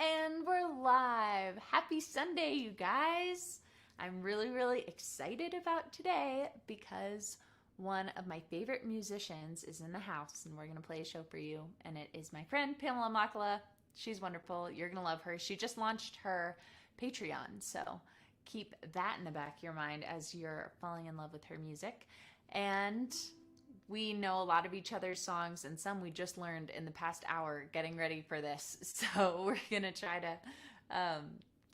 And we're live. Happy Sunday, you guys. I'm really excited about today because one of my favorite musicians is in the house and we're going to play a show for you. And it is my friend, Pamela Machala. She's wonderful. You're going to love her. She just launched her Patreon, so keep that in the back of your mind as you're falling in love with her music. And we know a lot of each other's songs, and some we just learned in the past hour getting ready for this. So we're going to try to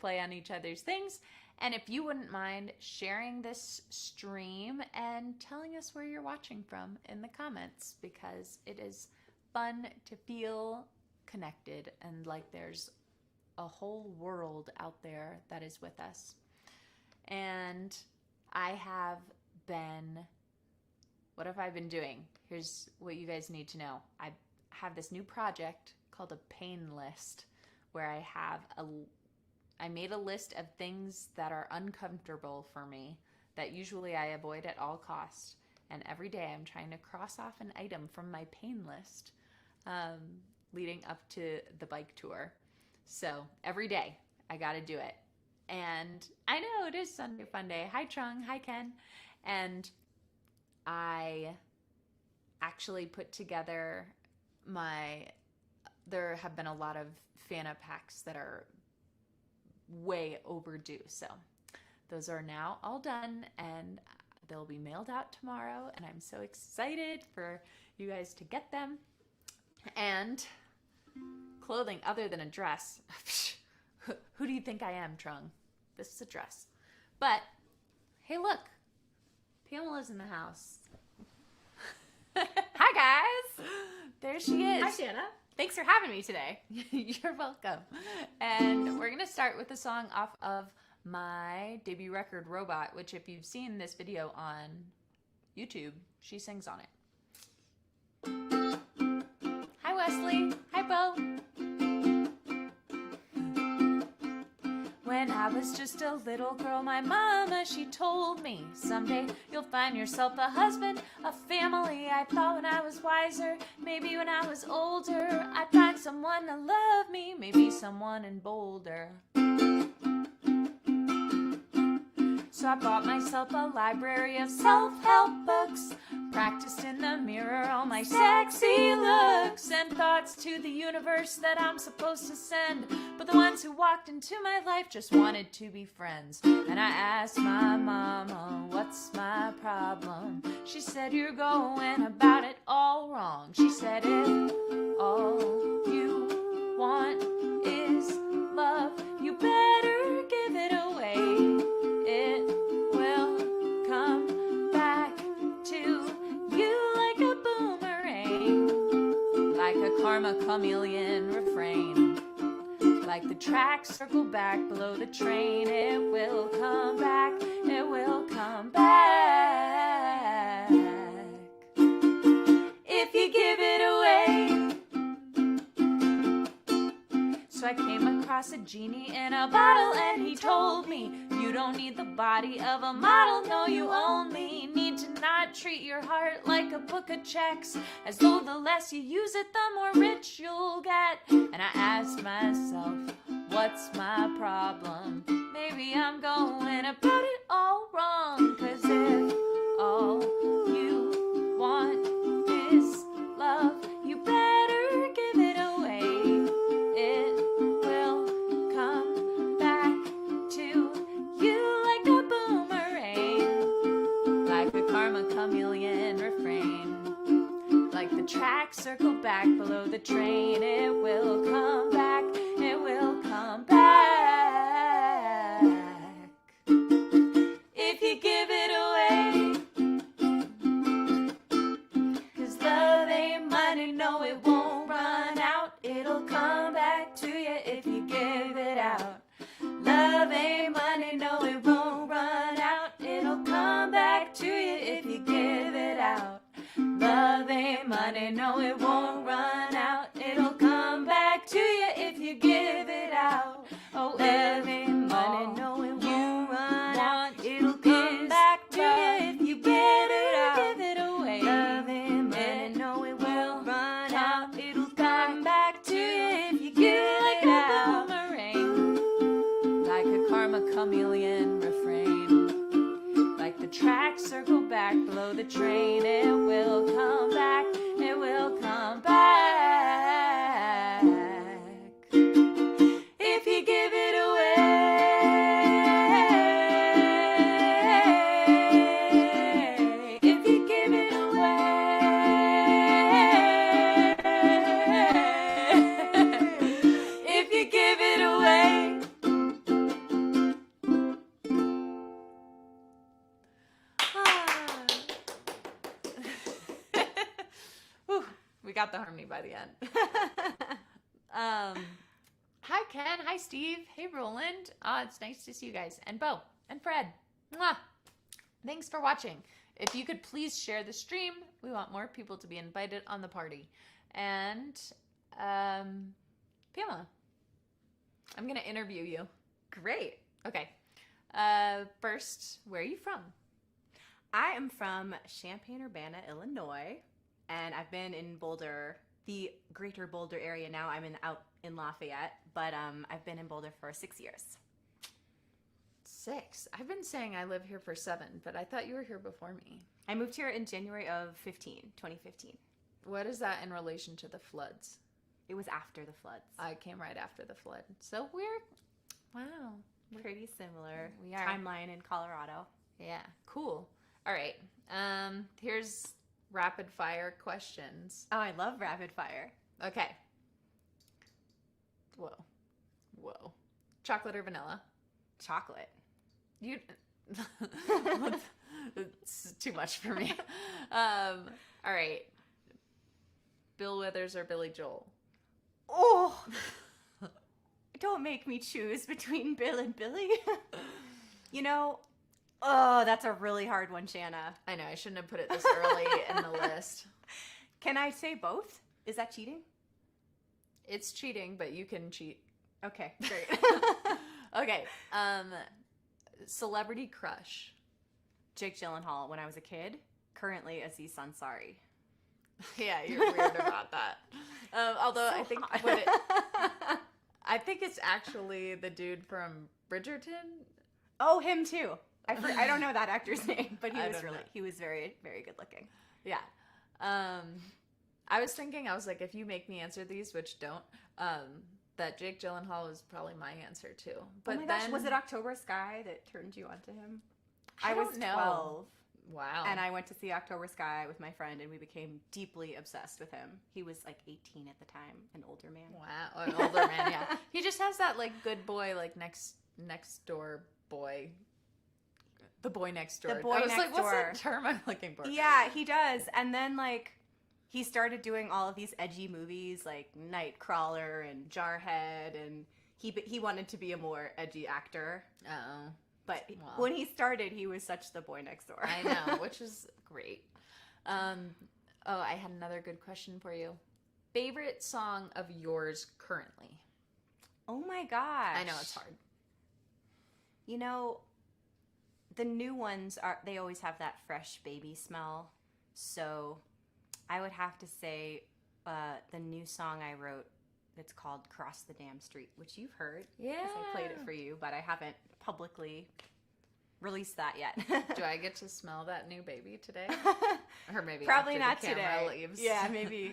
play on each other's things. And if you wouldn't mind sharing this stream and telling us where you're watching from in the comments, because it is fun to feel connected and like there's a whole world out there that is with us. And I have been... What have I been doing? Here's what you guys need to know. I have this new project called a pain list where I made a list of things that are uncomfortable for me that usually I avoid at all costs. And every day I'm trying to cross off an item from my pain list leading up to the bike tour. So every day I got to do it. And I know it is Sunday Fun Day. Hi Trung, hi Ken. And I actually put together there have been a lot of Fana packs that are way overdue. So those are now all done and they'll be mailed out tomorrow. And I'm so excited for you guys to get them. And clothing other than a dress. Who do you think I am, Trung? This is a dress. But hey, look. Pamela's in the house. Hi, guys. There she is. Hi, Shanna. Thanks for having me today. You're welcome. And we're going to start with a song off of my debut record, Robot, which if you've seen this video on YouTube, she sings on it. Hi, Wesley. Hi, Bo. When I was just a little girl, my mama, she told me, someday you'll find yourself a husband, a family. I thought when I was wiser, maybe when I was older, I'd find someone to love me, maybe someone in Boulder. So I bought myself a library of self-help books, practiced in the mirror all my sexy looks, and thoughts to the universe that I'm supposed to send. But the ones who walked into my life just wanted to be friends. And I asked my mama, what's my problem? She said, you're going about it all wrong. She said, if all you want is love, you better give it away. It will come back to you like a boomerang, like a karma chameleon refrain. Like the tracks circle back below the train, it will come back, it will come back. If you give it away. So I came across a genie in a bottle and he told me, you don't need the body of a model, no, you only need to not treat your heart like a book of checks, as though the less you use it, the more rich you'll get. And I asked myself, what's my problem? Maybe I'm going about it all wrong, 'cause if all you want is love, you better give it away. It will come back to you like a boomerang, like a karma chameleon refrain. Like the tracks circle back below the train, it will come back, it will come back. If you give it away. forgot the harmony by the end. Hi, Ken. Hi, Steve. Hey, Roland. It's nice to see you guys. And Bo and Fred. Mwah. Thanks for watching. If you could please share the stream, we want more people to be invited on the party. And Pamela, I'm going to interview you. Great. Okay. First, where are you from? I am from Champaign-Urbana, Illinois, and I've been in Boulder, the greater Boulder area now. I'm out in Lafayette, but I've been in Boulder for 6 years. 6. I've been saying I live here for 7, but I thought you were here before me. I moved here in January of 2015. What is that in relation to the floods? It was after the floods. I came right after the flood. So wow. Pretty similar We are. timeline in Colorado. Yeah, cool. All right. Here's rapid fire questions. Oh, I love rapid fire. Okay. Whoa. Chocolate or vanilla? Chocolate. You. It's too much for me. All right. Bill Withers or Billy Joel? Oh, don't make me choose between Bill and Billy. That's a really hard one, Shanna. I know, I shouldn't have put it this early in the list. Can I say both? Is that cheating? It's cheating, but you can cheat. Okay, great. Okay. Celebrity crush. Jake Gyllenhaal when I was a kid. Currently Aziz Ansari. Yeah, you're weird about that. Although So I think hot. I think it's actually the dude from Bridgerton. Oh, him too. I don't know that actor's name, but I he was very, very good looking. Yeah. I was thinking, I was like, if you make me answer these, which don't, that Jake Gyllenhaal is probably my answer too. But oh my gosh, was it October Sky that turned you onto him? I was don't know. 12. Wow. And I went to see October Sky with my friend, and we became deeply obsessed with him. He was like 18 at the time, an older man. Wow, an older man, yeah. He just has that like good boy, like next door boy. The boy next door. The boy I was next like, door. what's the term I'm looking for? Yeah, he does. And then like he started doing all of these edgy movies like Nightcrawler and Jarhead, and he wanted to be a more edgy actor. Oh. But Well. when he started, he was such the boy next door. I know, which is great. I had another good question for you. Favorite song of yours currently? Oh my gosh. I know it's hard. The new ones they always have that fresh baby smell. So I would have to say the new song I wrote that's called Cross the Damn Street, which you've heard. Yeah. 'Cause I played it for you, but I haven't publicly released that yet. Do I get to smell that new baby today? Or maybe Probably after not the camera today. leaves. Yeah,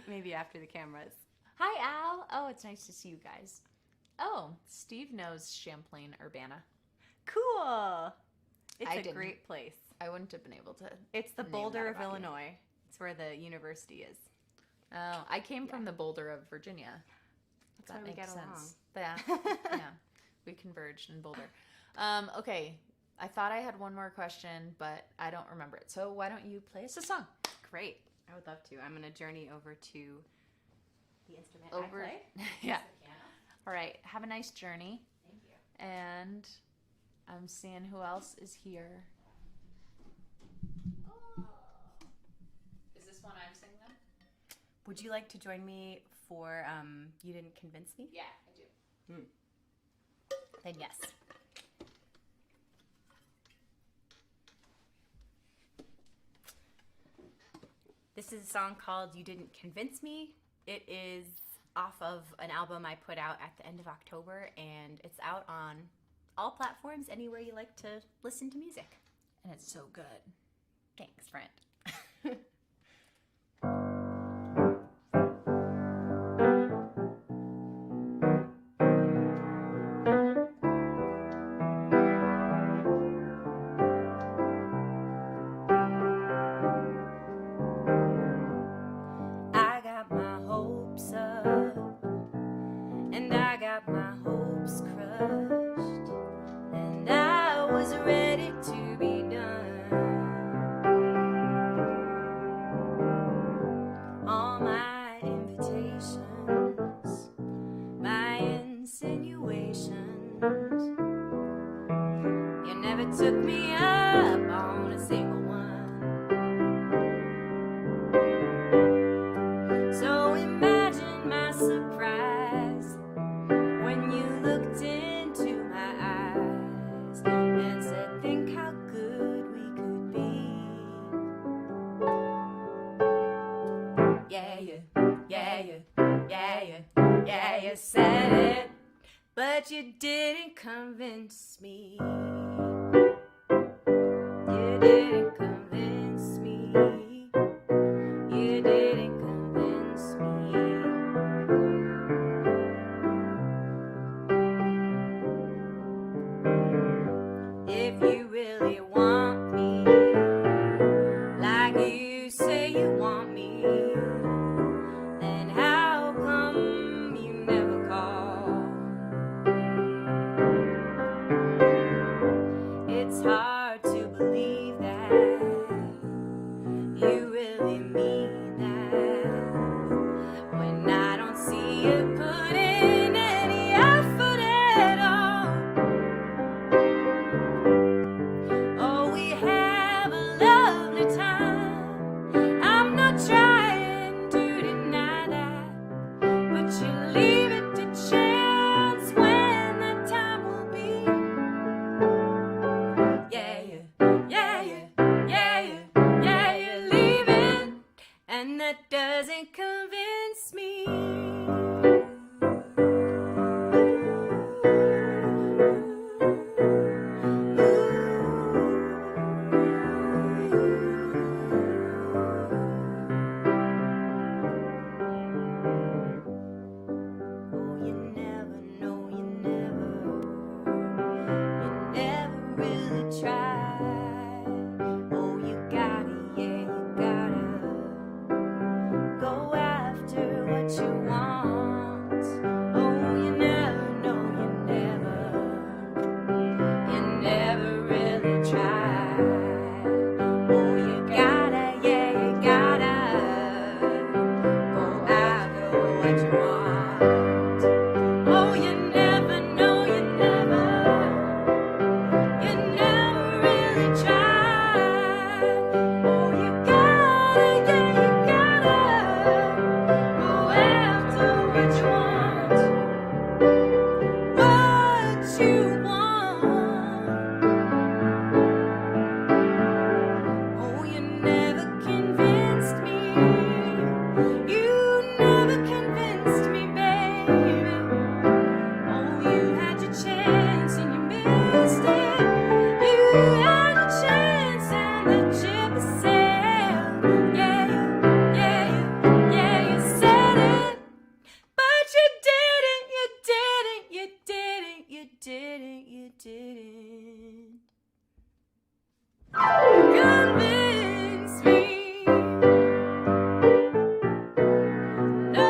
maybe after the cameras. Hi, Al. Oh, it's nice to see you guys. Oh, Steve knows Champaign-Urbana. Cool. It's I a didn't. great place. I wouldn't have been able to. It's the name Boulder that of about you. Illinois. It's where the university is. Oh, I came from the Boulder of Virginia. That's why we get along. Yeah, yeah, we converged in Boulder. Okay, I thought I had one more question, but I don't remember it. So why don't you play us a song? Great. I would love to. I'm going to journey over to the instrument Over, I play. yeah. The piano. All right. Have a nice journey. Thank you. And I'm seeing who else is here. Is this one I'm singing then? Would you like to join me for You Didn't Convince Me? Yeah, I do. Then yes. This is a song called You Didn't Convince Me. It is off of an album I put out at the end of October, and it's out on all platforms, anywhere you like to listen to music. And it's so good. Thanks, friend. I got my hopes up, and I got my hopes crushed, and I was ready to be done. Yeah, you said it, but you didn't convince me. You didn't convince me. You didn't convince me. If you really want me, like you say you want me, then how come you never call? It's hard to believe that you really mean that, when I don't see you put in any effort at all. Oh, we have a lovely time. I'm not trying to deny that, but you leave it to chance when that time will be. Yeah, you leave it, and that doesn't convince me. Oh, you never know, you never really tried. Oh, you gotta, yeah, you gotta go after what you want. Oh, you never know, you never really tried. Oh, you gotta, yeah, you gotta go after what you want. Oh, you never know, you never really tried. Oh, you gotta, yeah, you gotta go after what you want. What you want. Oh, you never convinced me. You never convinced me, baby. Oh, you had your chance and you missed it. You had your chance and the ship has sailed. Yeah, you said it, but you didn't convince me. No,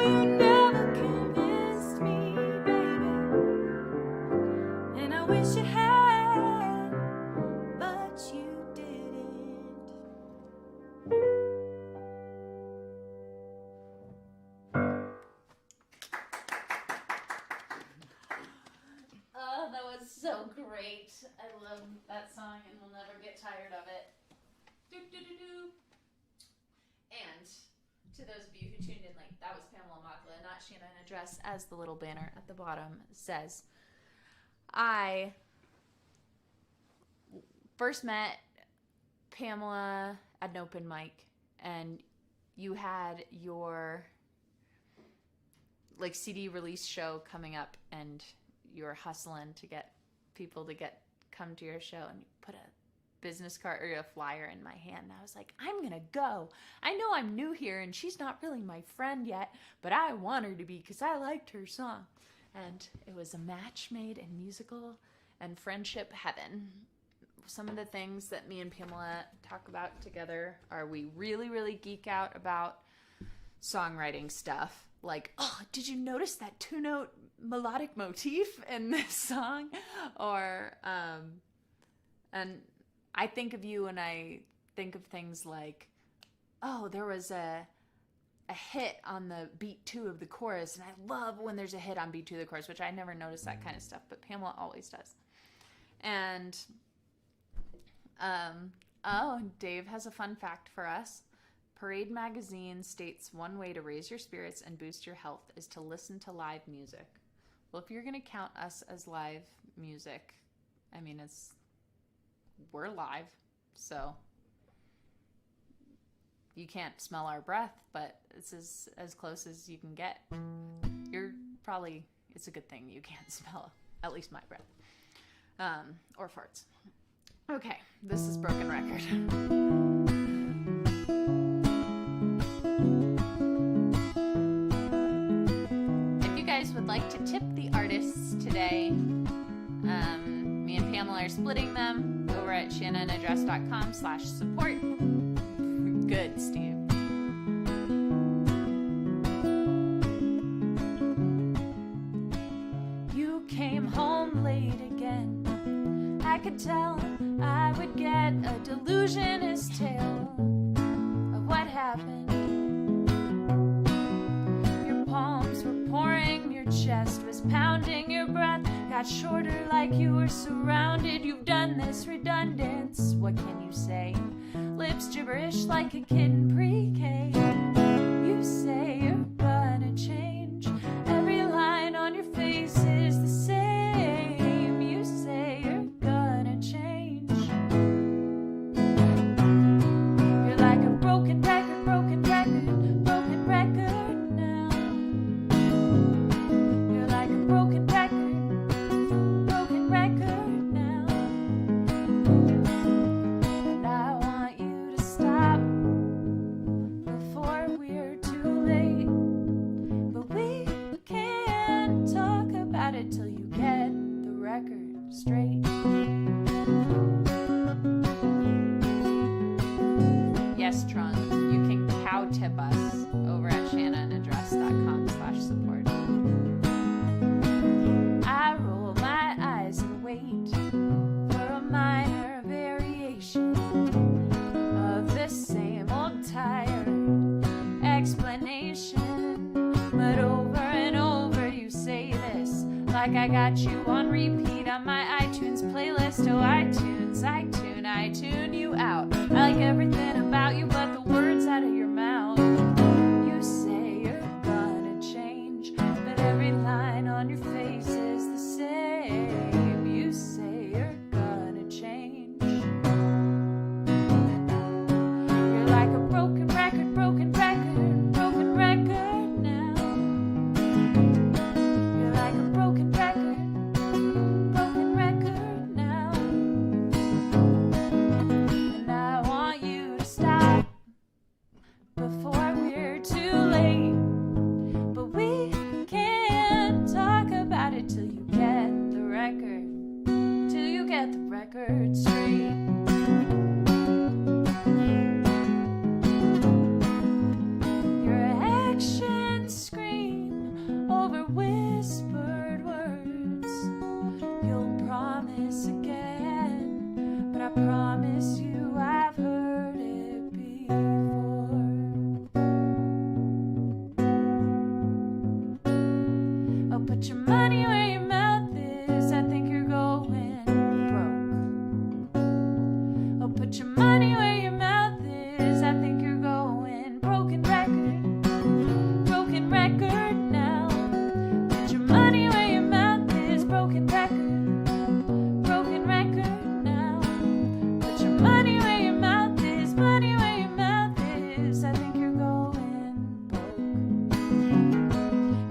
you never convinced me, baby. And I wish you had, but you didn't. Oh, that was so great. I love that song and we'll never get tired of it. Do-do-do-do. And to those of you who tuned in late, that was Pamela Machala, not Shanna in a dress, as the little banner at the bottom says. I first met Pamela at an open mic, and you had your like CD release show coming up, and you were hustling to get people to come to your show, and you put a business card or a flyer in my hand, and I was like, I'm gonna go. I know I'm new here and she's not really my friend yet, but I want her to be because I liked her song. And it was a match made in musical and friendship heaven. Some of the things that me and Pamela talk about together are we really, really geek out about songwriting stuff. Like, oh, did you notice that 2-note melodic motif in this song? Or, and I think of you and I think of things like, oh, there was a hit on the beat 2 of the chorus, and I love when there's a hit on beat 2 of the chorus, which I never notice that kind of stuff, but Pamela always does. And, Dave has a fun fact for us. Parade magazine states one way to raise your spirits and boost your health is to listen to live music. Well, if you're going to count us as live music, I mean, we're live, so you can't smell our breath, but this is as close as you can get. It's a good thing you can't smell at least my breath. Or farts. Okay, this is Broken Record. If you guys would like to tip the artists today, me and Pamela are splitting them over at shannanaddress.com/support. Good, Steve. You came home late again. I could tell I would get a delusionist tale of what happened. Your palms were pouring, your chest was pounding, your breath got shorter like you were surrounded. You've done this redundance, what can you say? Lips gibberish like a kid in pre-K. You say you're gonna change, every line on your face is the same. You say you're gonna change. You're like a broken record, broken record, broken record now. You're like a broken record, broken record now. And I want you to stop before we're too late. But we can't talk about it till you get the record straight. Yes, Tron, you can cow tip us over at shannanaddress.com/support. I roll my eyes and wait for a minor variation of the same old tired explanation. But over and over you say this, like I got you on repeat on my iTunes playlist. Oh, I tune you out. I like everything about you but the words out of your mouth. You say you're gonna change, but every line on your face is the same. You say you're gonna change. You're like a broken record, broken record, broken record now. You're like a broken record, broken record now. And I want you to stop before we're too late. But we can't talk about it till you get the record, till you get the record straight. Your actions scream over whispered words. You'll promise again, but I promise you I've heard it before. Oh, put your money where your mouth is, I think you're going broke. Oh, put your money where your mouth is, I think you're going broken record, broken record now. Put your money where your mouth is, broken record, broken record now. Put your money where your mouth is, money where your mouth is, I think you're going broke.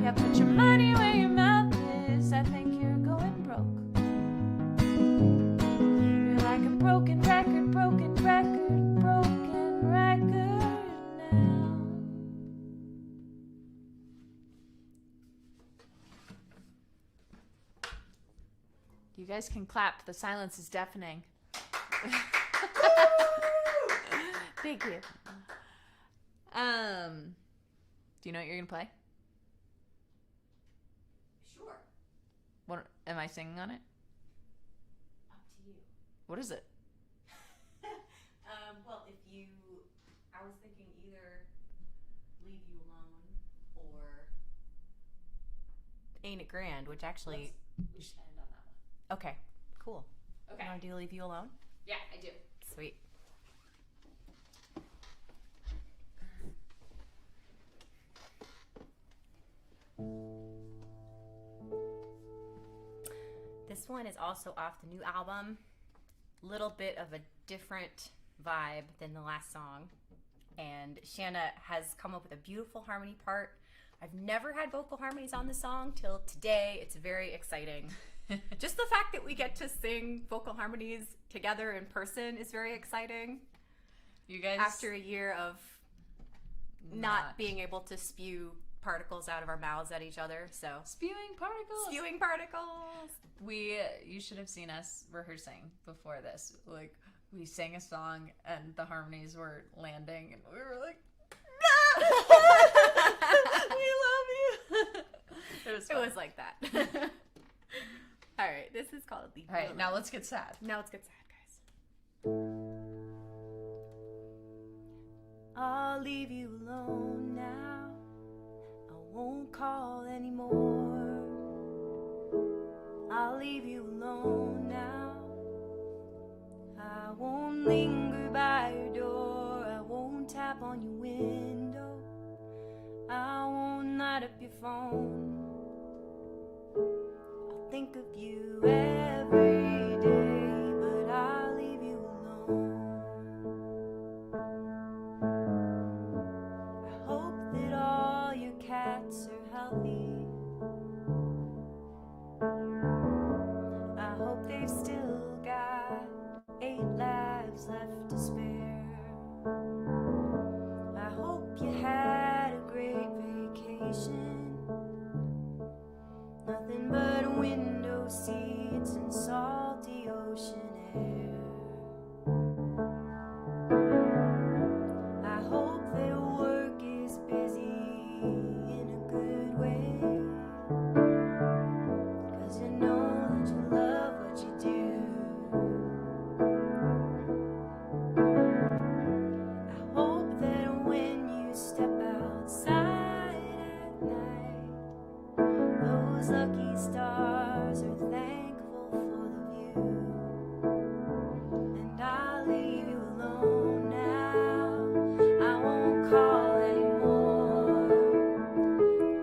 Yeah, put your money where your mouth is, I think you're going broke. You're like a broken record, broken record, broken record now. You guys can clap. The silence is deafening. Thank you. Do you know what you're gonna play? Sure. What am I singing on it? Up to you. What is it? Well, I was thinking either Leave You Alone or Ain't It Grand, which actually... We should end on that one. Okay, cool. Okay. You want to do Leave You Alone? Yeah, I do. Sweet. This one is also off the new album. Little bit of a different vibe than the last song. And Shanna has come up with a beautiful harmony part. I've never had vocal harmonies on the song till today. It's very exciting. Just the fact that we get to sing vocal harmonies together in person is very exciting. You guys, after a year of not being able to spew particles out of our mouths at each other, so spewing particles. You should have seen us rehearsing before this. Like, we sang a song and the harmonies were landing, and we were like, "No! We love you." It was like that. All right, this is called Leave Me Alright, Alone. now let's get sad. Guys. I'll leave you alone now. I won't call anymore. I'll leave you alone now. I won't linger by your door. I won't tap on your window. I won't light up your phone. I'll think of you every day, but I'll leave you alone. I hope that all your cats are healthy. I hope they've still got 8 lives left to spare. I hope you had a great vacation. Nothing but window seats and salty ocean air. I hope that work is busy in a good way, 'cause you know that you love what you do. I hope that when you step outside at night, those lucky stars are thankful for the view. And I'll leave you alone now. I won't call anymore.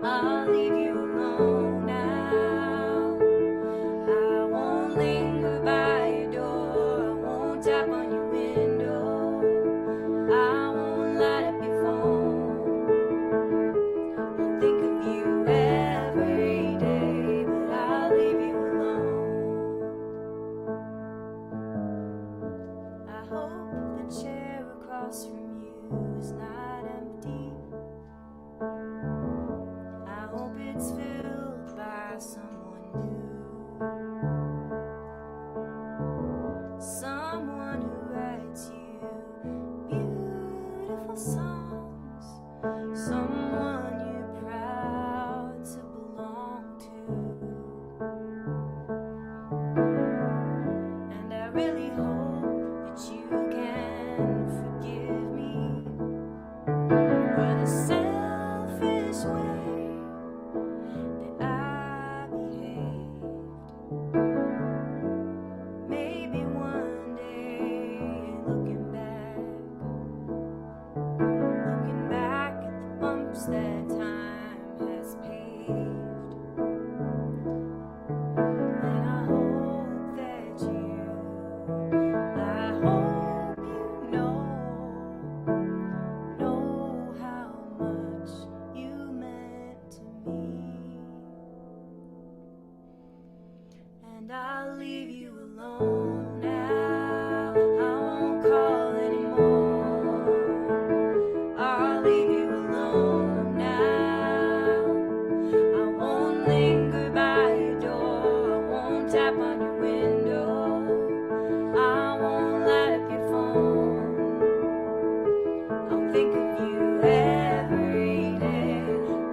I'll leave you alone now. I won't linger by your door. I won't tap on your window. I won't light up your phone. I'll think of you every day, but I'll leave you alone. I hope the chair across from you is not empty. I hope it's filled by someone new. Someone who writes you beautiful songs. Someone you're proud to belong to. And I really hope that you can forgive me for the selfish way that I behaved. Maybe one day, looking back at the bumps that time has paved. And I hope that I hope you know how much you meant to me. And I'll leave you alone now. I won't call anymore. I'll leave you alone now. I won't linger by your door. I won't tap on your window. I won't light up your phone. I'll think of you every day.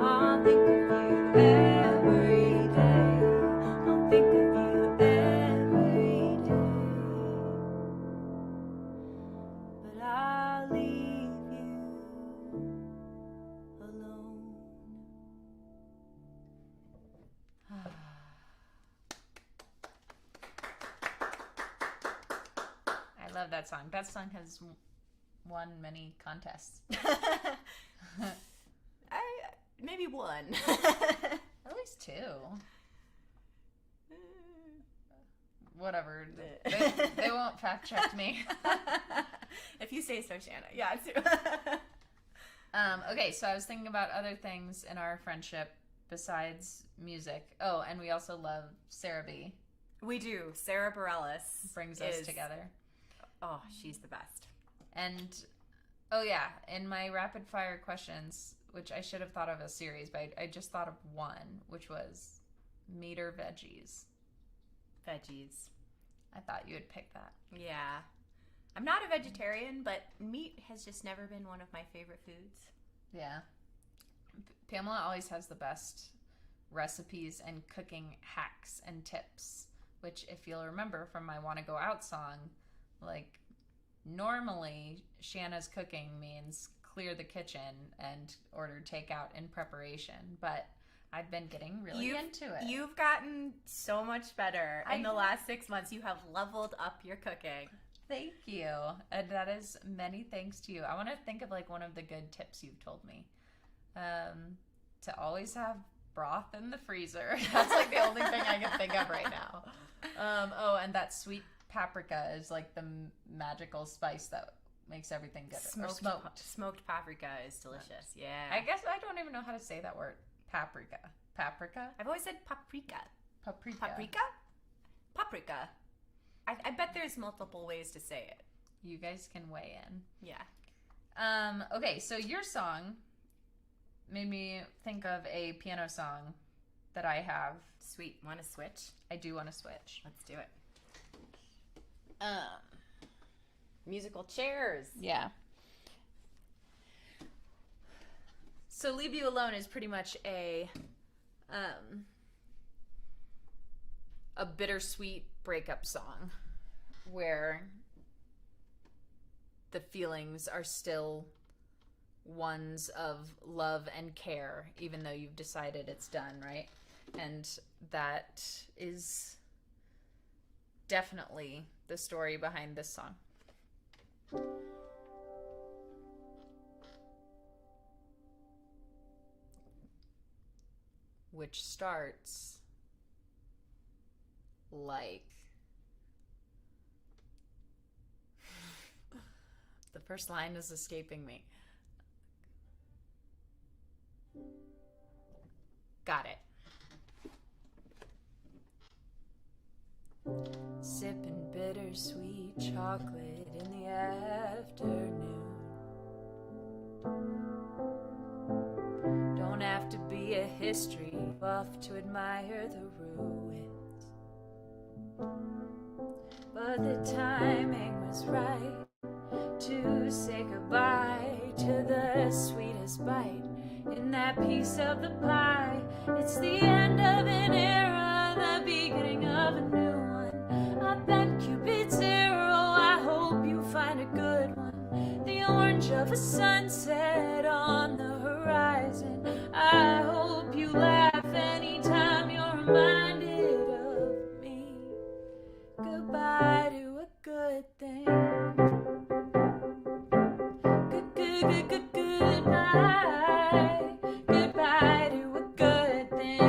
I'll think of you every day. I'll think of you every day. But I'll leave you alone. I love that song. That song has won many contests. Maybe one. At least 2. Whatever. They won't fact check me. If you say so, Shanna. Yeah, too. Okay, so I was thinking about other things in our friendship besides music. Oh, and we also love Sarah B. We do. Sarah Bareilles Brings us together. Oh, she's the best. And, oh yeah, in my rapid fire questions, which I should have thought of a series, but I just thought of one, which was meat or veggies. Veggies. I thought you would pick that. Yeah. I'm not a vegetarian, but meat has just never been one of my favorite foods. Yeah. Pamela always has the best recipes and cooking hacks and tips, which if you'll remember from my Wanna Go Out song, like normally Shanna's cooking means clear the kitchen and order takeout in preparation, but I've been getting really into it. You've gotten so much better in the last 6 months. You have leveled up your cooking. Thank you. And that is many thanks to you. I want to think of like one of the good tips you've told me. To always have broth in the freezer. That's like the only thing I can think of right now. Oh, and that sweet paprika is like the magical spice that makes everything good. Smoked paprika is delicious. Yeah. I guess I don't even know how to say that word. Paprika. Paprika? I've always said paprika. Paprika. Paprika? Paprika. I bet there's multiple ways to say it. You guys can weigh in. Yeah. Okay, so your song made me think of a piano song that I have. Sweet. Want to switch? I do want to switch. Let's do it. Musical chairs. Yeah. So Leave You Alone is pretty much a bittersweet breakup song where the feelings are still ones of love and care, even though you've decided it's done, right? And that is definitely the story behind this song. Which starts like the first line is escaping me. Got it. Sipping bittersweet chocolate in the afternoon. Don't have to be a history buff to admire the ruins, but the timing was right to say goodbye to the sweetest bite in that piece of the pie. It's the end of an era, the beginning of a new one. I bet Cupid's arrow, I hope you find a good one. The orange of a sunset on the horizon. I hope you laugh anytime you're reminded of me. Goodbye to a good thing. Goodbye. Goodbye to a good thing.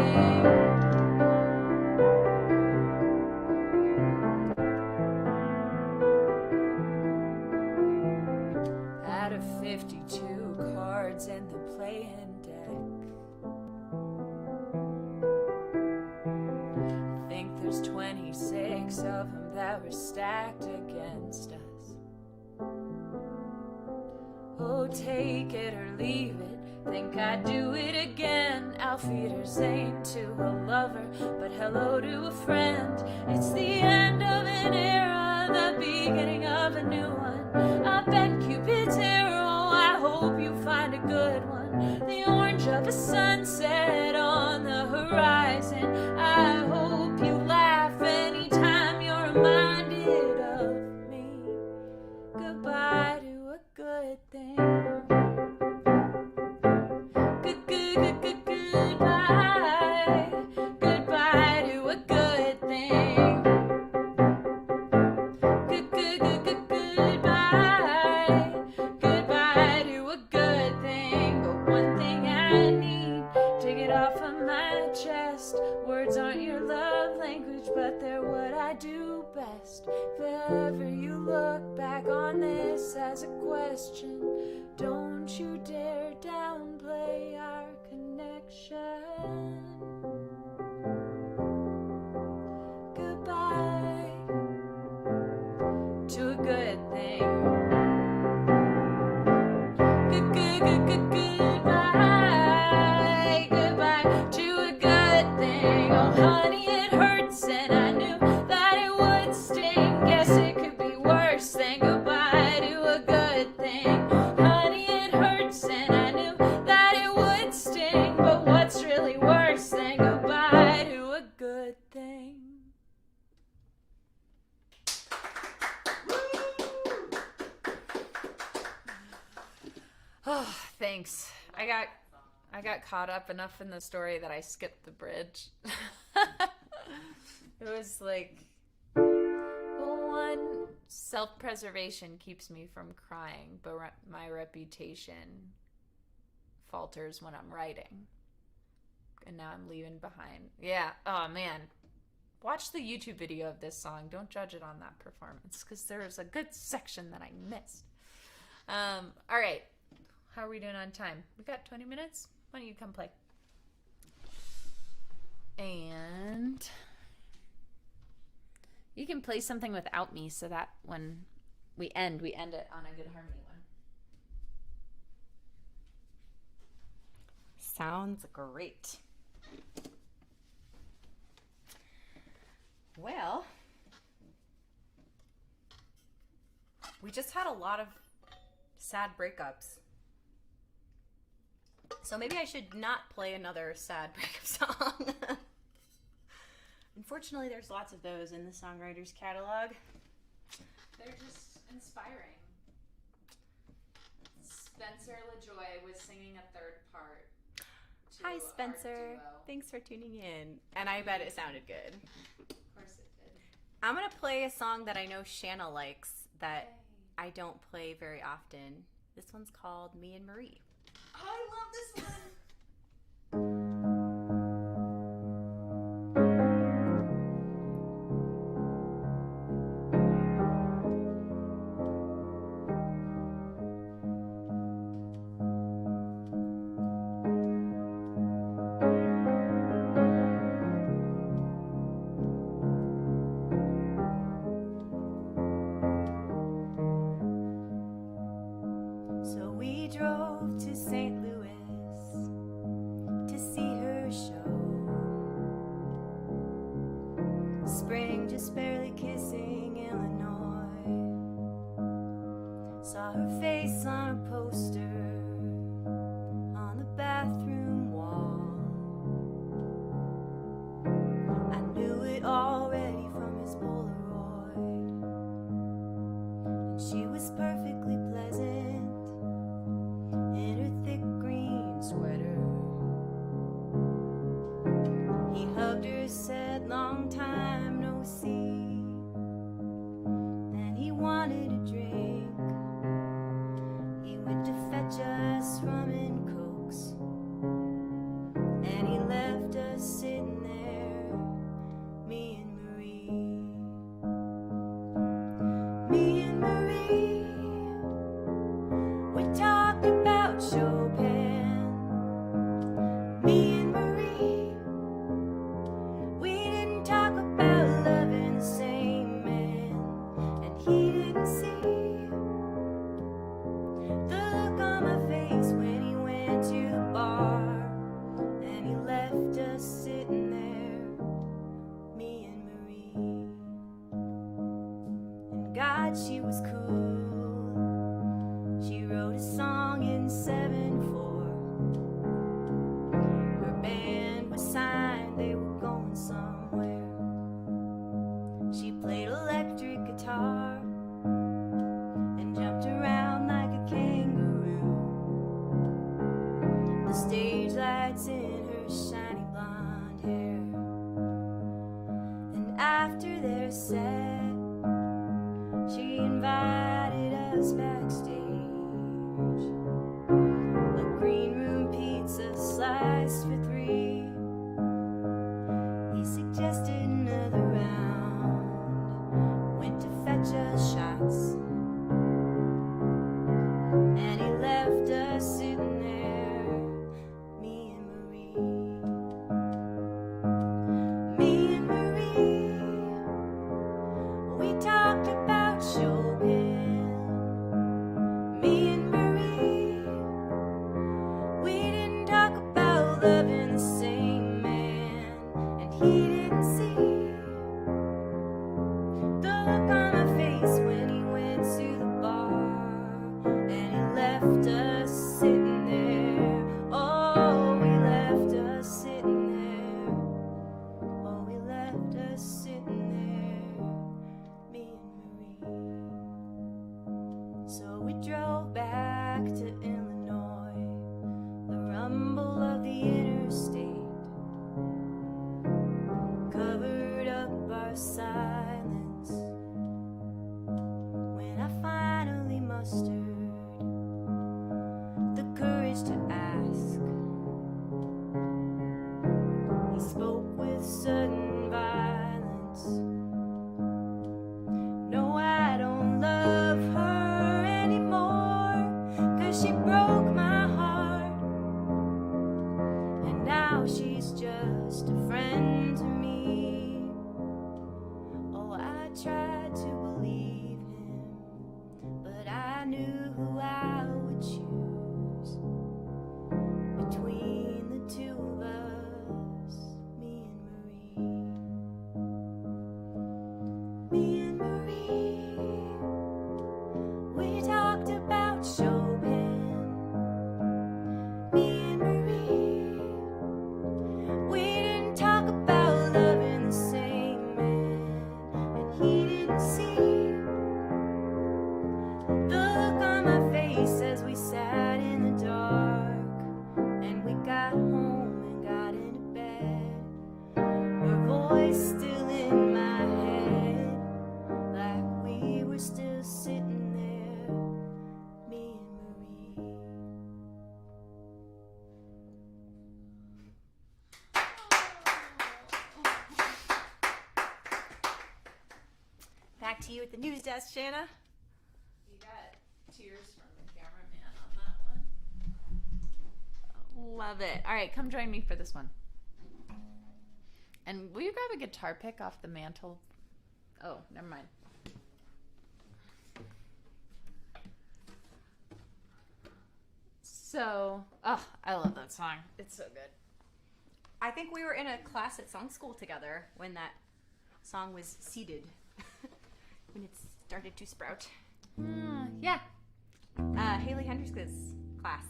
Out of 52 cards in the playing deck, I think there's 26 of them that were stacked against us. Oh, take it or leave it, think I'd do it again. Outfitters ain't to a lover, but hello to a friend. It's the end of an era, the beginning of a new one. I bet Cupid's arrow, I hope you find a good one. The orange of a sunset on the horizon. I hope you laugh anytime you're reminded of me. Goodbye to a good thing. Goodbye. Goodbye to a good thing. Goodbye. Goodbye to a good thing. But one thing I need to get off of my best. Words aren't your love language, but they're what I do best. If ever you look back on this as a question, don't you dare downplay our connection. Goodbye to a good thing. Goodbye, goodbye to a good thing. Oh honey, it hurts and I knew that it would sting. Guess it could be worse than goodbye to a good thing. Honey, it hurts and I knew that it would sting. But what's really worse than goodbye to a good thing? Oh, thanks. I got caught up enough in the story that I skipped the bridge. It was like, one, self-preservation keeps me from crying, but my reputation falters when I'm writing. And now I'm leaving behind. Yeah, oh man. Watch the YouTube video of this song. Don't judge it on that performance, because there's a good section that I missed. All right. How are we doing on time? We got 20 minutes? Why don't you come play? And you can play something without me so that when we end it on a good harmony one. Sounds great. Well, we just had a lot of sad breakups. So maybe I should not play another sad breakup song. Unfortunately, there's lots of those in the songwriter's catalog. They're just inspiring. Spencer LaJoy was singing a third part. Hi, Spencer. Thanks for tuning in. And I bet it sounded good. Of course it did. I'm going to play a song that I know Shanna likes that I don't play very often. This one's called Me and Marie. Oh, I love this one. So we drove to St. Louis to see her show. Spring just barely kissing Illinois. Saw her face on a poster on the bathroom wall. I knew it already from his Polaroid. And she was perfectly pleasant in her thick green sweater. He hugged her, said, long time no see. Then he wanted a drink. He went to fetch us rum and cokes. And he left us sitting there, me and Marie. Me and Marie, we talked about Chopin. Me and Marie, we didn't talk about loving the same man. And he didn't see the look on my face when he went to the bar. And he left us sitting there, me and Marie. And God, she was cool. She wrote a song in 7/4. Her band was signed, they were going somewhere. She played electric guitar and jumped around like a kangaroo. The stage lights in her shiny blonde hair. And after their set, she invited us backstage. A green room pizza sliced for 3. He suggested another round, went to fetch us shots, and he left us sitting there, me and Marie. Me and Marie, we talked about Chopin. Me and Marie, we didn't talk about loving the same man, and he didn't see the look on my face when he went to the bar, and he left us sitting there. Oh, he left us sitting there. Oh, he left us sitting there, me and Marie. So we drove back to Illinois, the rumble of the interstate covered up our silence. When I finally mustered the courage to ask, he spoke with sudden violence. No, I don't love her anymore, 'cause she broke my heart, and now she's just a friend to me. Oh, I tried to believe him, but I knew who I would choose between the two of us, me and Marie. Me and Marie, we talked about Chopin. Me and Marie, we didn't talk about loving the same man, and he didn't see the look on my face as we sat in the dark, and we got home and got into bed, her voice still in my head, like we were still sitting there, me and Marie. Back to you at the news desk, Shanna. You got tears from the cameraman on that one. Love it. All right, come join me for this one. And will you grab a guitar pick off the mantle? Oh, never mind. So, I love that song. It's so good. I think we were in a class at song school together when that song was seeded, when it started to sprout. Yeah. Haley Hendricks' class,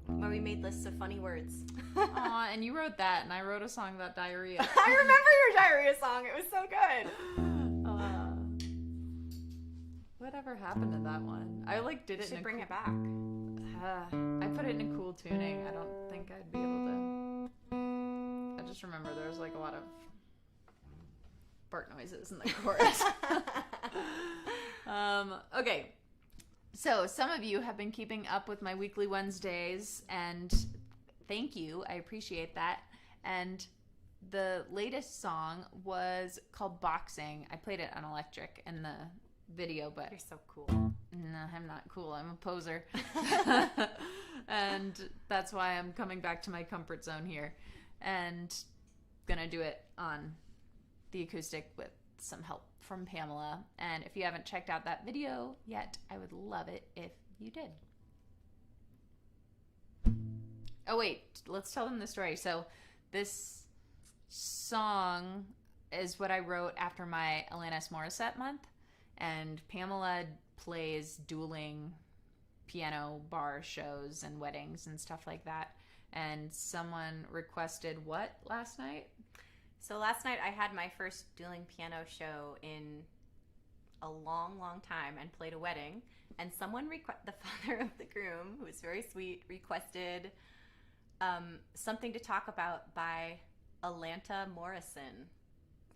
where we made lists of funny words. Aw, and you wrote that, and I wrote a song about diarrhea. I remember your diarrhea song. It was so good. Whatever happened to that one? I did it. You should in bring a it back. I put it in a cool tuning. I don't think I'd be able to. I just remember there was a lot of fart noises in the chorus. Okay. So some of you have been keeping up with my weekly Wednesdays, and thank you. I appreciate that. And the latest song was called Boxing. I played it on electric in the video, but You're so cool. no, I'm not cool. I'm a poser. And that's why I'm coming back to my comfort zone here and gonna do it on the acoustic with some help from Pamela. And if you haven't checked out that video yet, I would love it if you did. Oh wait, let's tell them the story. So this song is what I wrote after my Alanis Morissette month, and Pamela plays dueling piano bar shows and weddings and stuff like that. And someone requested what last night? So last night I had my first dueling piano show in a long, long time and played a wedding. And someone, the father of the groom, who was very sweet, requested something to talk about by Alanta Morrison.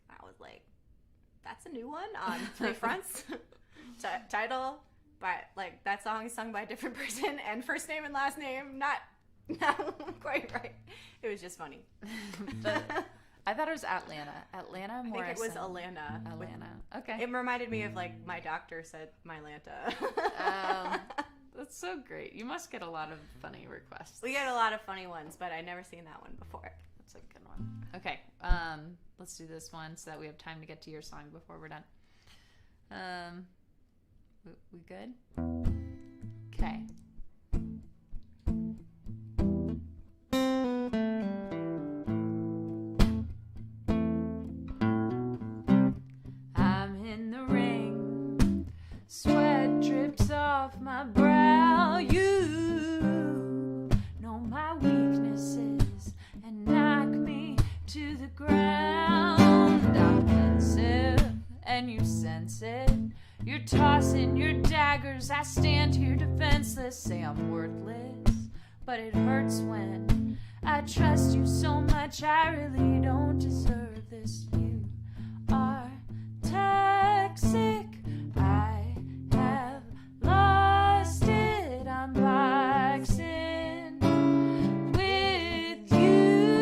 I was like, that's a new one on Three Fronts. Title, but that song is sung by a different person, and first name and last name not quite right. It was just funny. I thought it was Atlanta. Atlanta I Morrison. think it was Atlanta. Atlanta. Okay. It reminded me of like my doctor said Mylanta. That's so great. You must get a lot of funny requests. We get a lot of funny ones, but I'd never seen that one before. That's a good one. Okay. Let's do this one so that we have time to get to your song before we're done. We good? Okay. I'm in the ring. Sweat drips off my brow. You know my weaknesses and knock me to the ground. I'm pensive and you sense it. You're tossing your daggers. I stand here defenseless. Say I'm worthless, but it hurts when I trust you so much. I really don't deserve this. You are toxic. I have lost it. I'm boxing with you.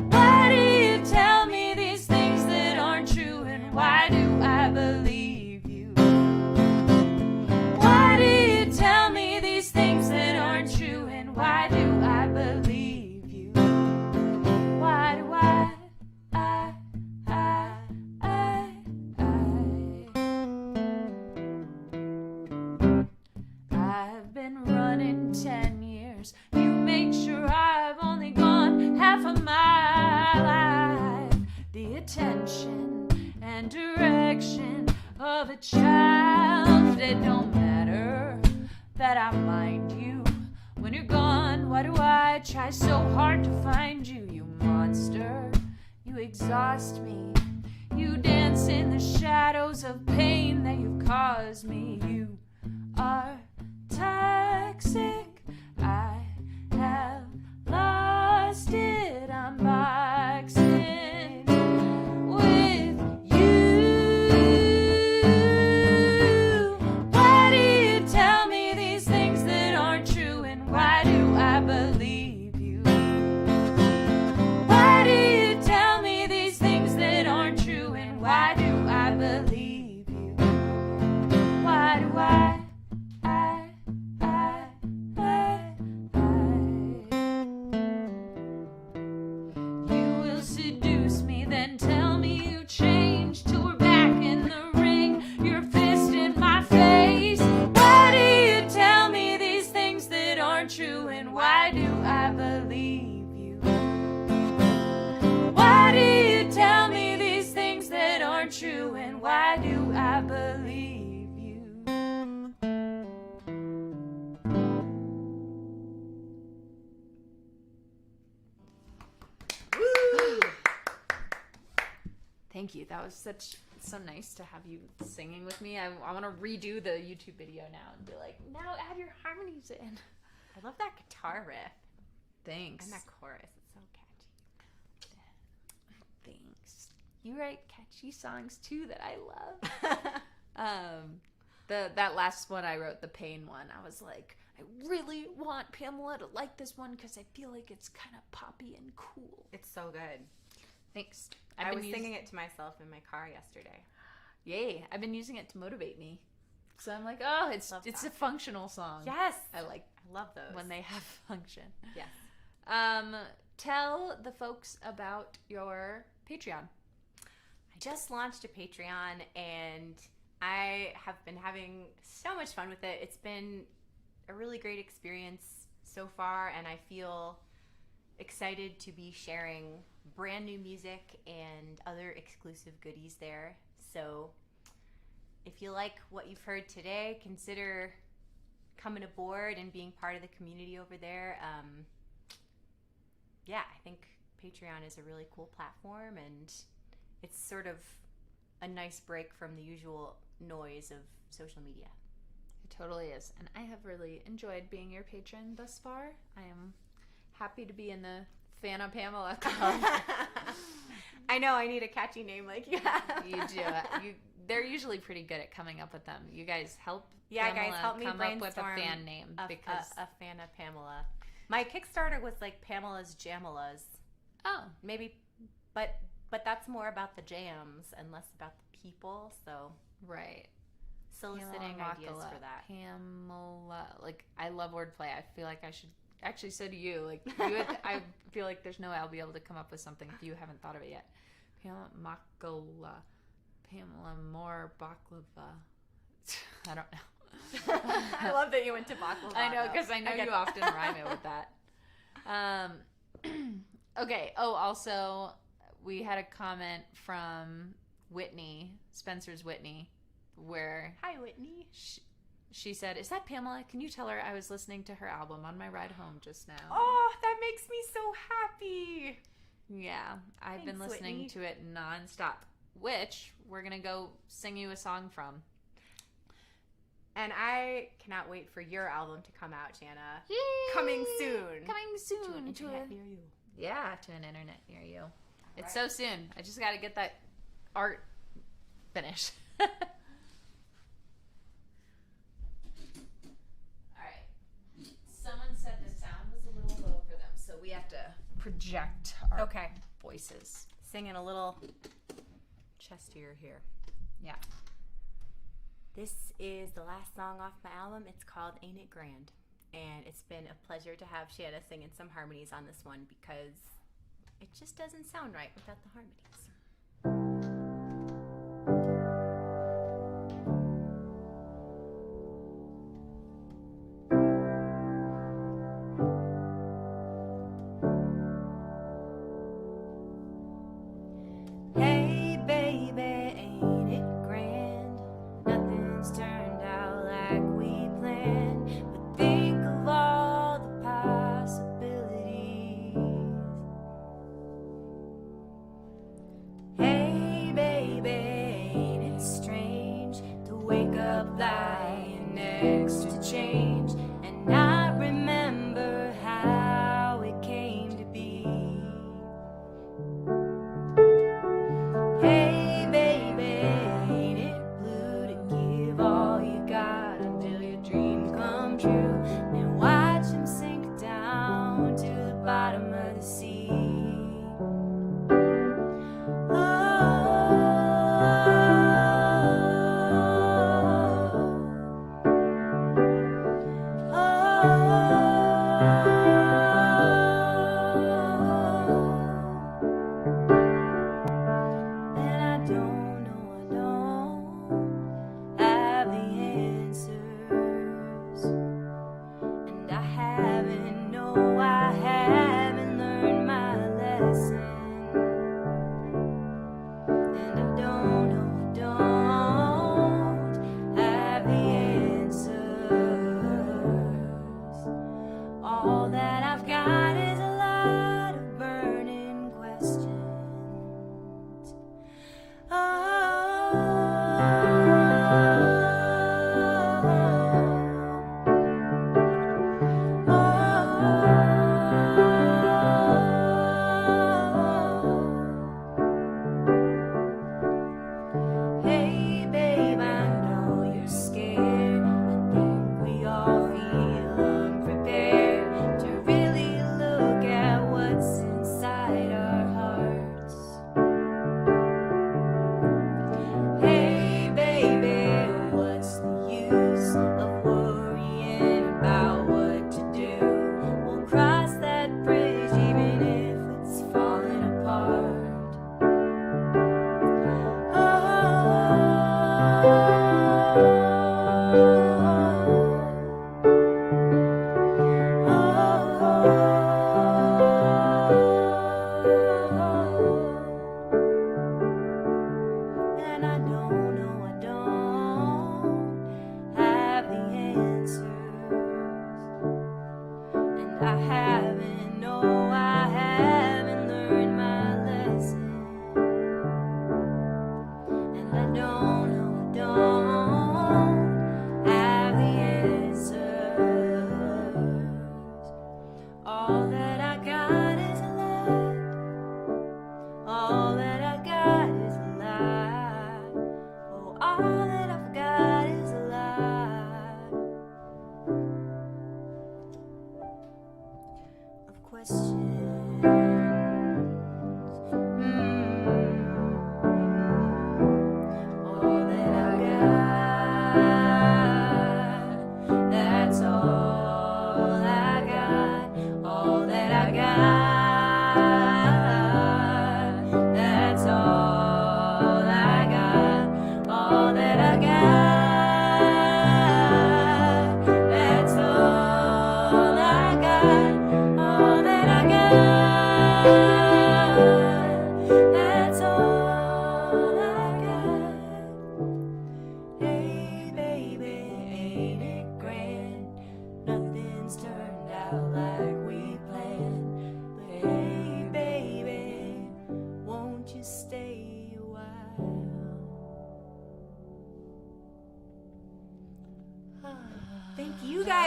Why do you tell me these things that aren't true? And why do I believe you? Why do you tell me these things that aren't true? And why do I believe you? Why do I I've been running 10 years. You make sure I've only gone half of my life. The attention and direction of a child. It don't matter that I mind you. When you're gone, why do I try so hard to find you? You monster, you exhaust me. You dance in the shadows of pain that you've caused me. You are toxic. I have lost it. I'm boxing with you. Why do you tell me these things that aren't true? And why do I believe you? Why do you tell me these things that aren't true? And why do I believe you? Why do I You will seduce me, then tell me you changed till we're back in the ring. Your fist in my face. Why do you tell me these things that aren't true? And why do I believe you? Why do you tell me these things that aren't true? And why do I believe you? Thank you. That was so nice to have you singing with me. I want to redo the YouTube video now and be like, now add your harmonies in. I love that guitar riff. Thanks. And that chorus. It's so catchy. Thanks. You write catchy songs too that I love. That last one I wrote, the pain one, I was like, I really want Pamela to like this one because I feel like it's kind of poppy and cool. It's so good. Thanks. I was singing it to myself in my car yesterday. Yay. I've been using it to motivate me. So I'm like, oh, it's a functional song. Yes. I love those. when they have function. Yes. Tell the folks about your Patreon. I just launched a Patreon and I have been having so much fun with it. It's been a really great experience so far, and I feel excited to be sharing brand new music and other exclusive goodies there. So if you like what you've heard today, consider coming aboard and being part of the community over there. I think Patreon is a really cool platform, and it's sort of a nice break from the usual noise of social media. It totally is. And I have really enjoyed being your patron thus far. I am happy to be in the Fan of Pamela club. I know, I need a catchy name like you have. You do. They're usually pretty good at coming up with them. You guys help Pamela guys help me come up with a fan name because a Fan of Pamela. My Kickstarter was like Pamela's Jamalas. Oh, Maybe, but that's more about the jams and less about the people. So right. soliciting Pamela ideas Machala. for that. Pamela, like I love wordplay. I feel like I should actually so do you. Like you, I feel like there's no way I'll be able to come up with something if you haven't thought of it yet. Pamela Machala, Pamela Moore Baklava. I don't know. I love that you went to baklava. I know because I know you often rhyme it with that. Okay. Oh, also we had a comment from Whitney, Spencer's Whitney, where Hi, Whitney. she said, "Is that Pamela? Can you tell her I was listening to her album on my ride home just now?" Oh, that makes me so happy. Yeah, I've been Thanks, listening Whitney. to it nonstop, which we're going to go sing you a song from. And I cannot wait for your album to come out, Shanna. Yay! Coming soon. Coming soon. To an internet near you. Yeah, to an internet near you. It's so soon. I just got to get that art finished. All right. Someone said the sound was a little low for them, so we have to project our Okay. voices. Singing a little chestier here. Yeah. This is the last song off my album. It's called Ain't It Grand. And it's been a pleasure to have Shanna singing some harmonies on this one because it just doesn't sound right without the harmonies. Hey baby, ain't it grand? Nothing's turned out like we planned. But think of all the possibilities. Hey baby, ain't it strange to wake up lying next to change and not remember how it came to be? Hey baby, ain't it blue to give all you got until your dreams come true and watch them sink down to the bottom of the sea? And I don't have the answers. And I haven't learned my lesson. And I don't have the answers. All that I've got is a lot of burning questions.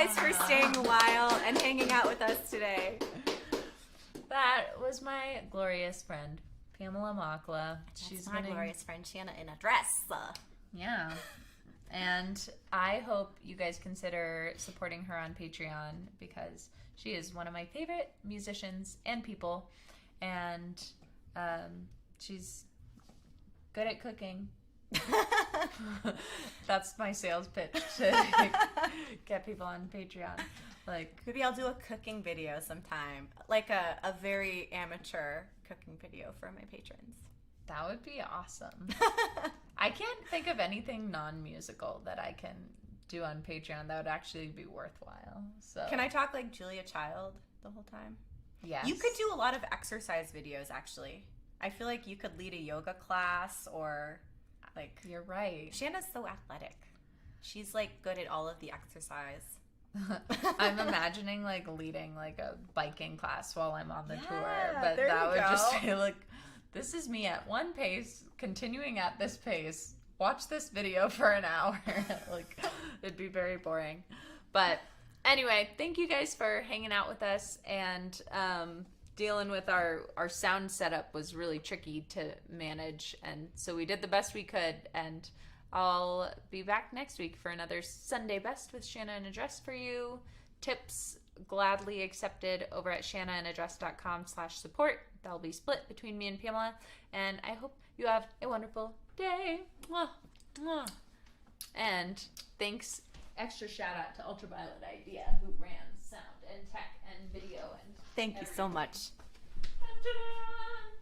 guys for staying a while and hanging out with us today. That was my glorious friend, Pamela Machala. She's my glorious friend, Shanna, in a dress. Yeah. And I hope you guys consider supporting her on Patreon because she is one of my favorite musicians and people. And she's good at cooking. That's my sales pitch to get people on Patreon. Like, maybe I'll do a cooking video sometime, like a very amateur cooking video for my patrons. that would be awesome. I can't think of anything non-musical that I can do on Patreon that would actually be worthwhile. So can I talk like Julia Child the whole time? Yes. You could do a lot of exercise videos, actually. I feel like you could lead a yoga class or like... You're right. Shanna's so athletic. She's like good at all of the exercise. I'm imagining like leading like a biking class while I'm on the tour, but there that you would go. just be like, this is me at one pace, continuing at this pace. Watch this video for an hour. Like, it'd be very boring. But anyway, thank you guys for hanging out with us, and dealing with our sound setup was really tricky to manage, and so we did the best we could, and I'll be back next week for another Sunday Best with Shanna in a Dress for you. Tips gladly accepted over at shannainaddress.com/support. That'll be split between me and Pamela, and I hope you have a wonderful day. Mwah, mwah. And thanks, extra shout out to Ultraviolet Idea, who ran sound and tech and video and Thank you so much. Dun-dun-dun.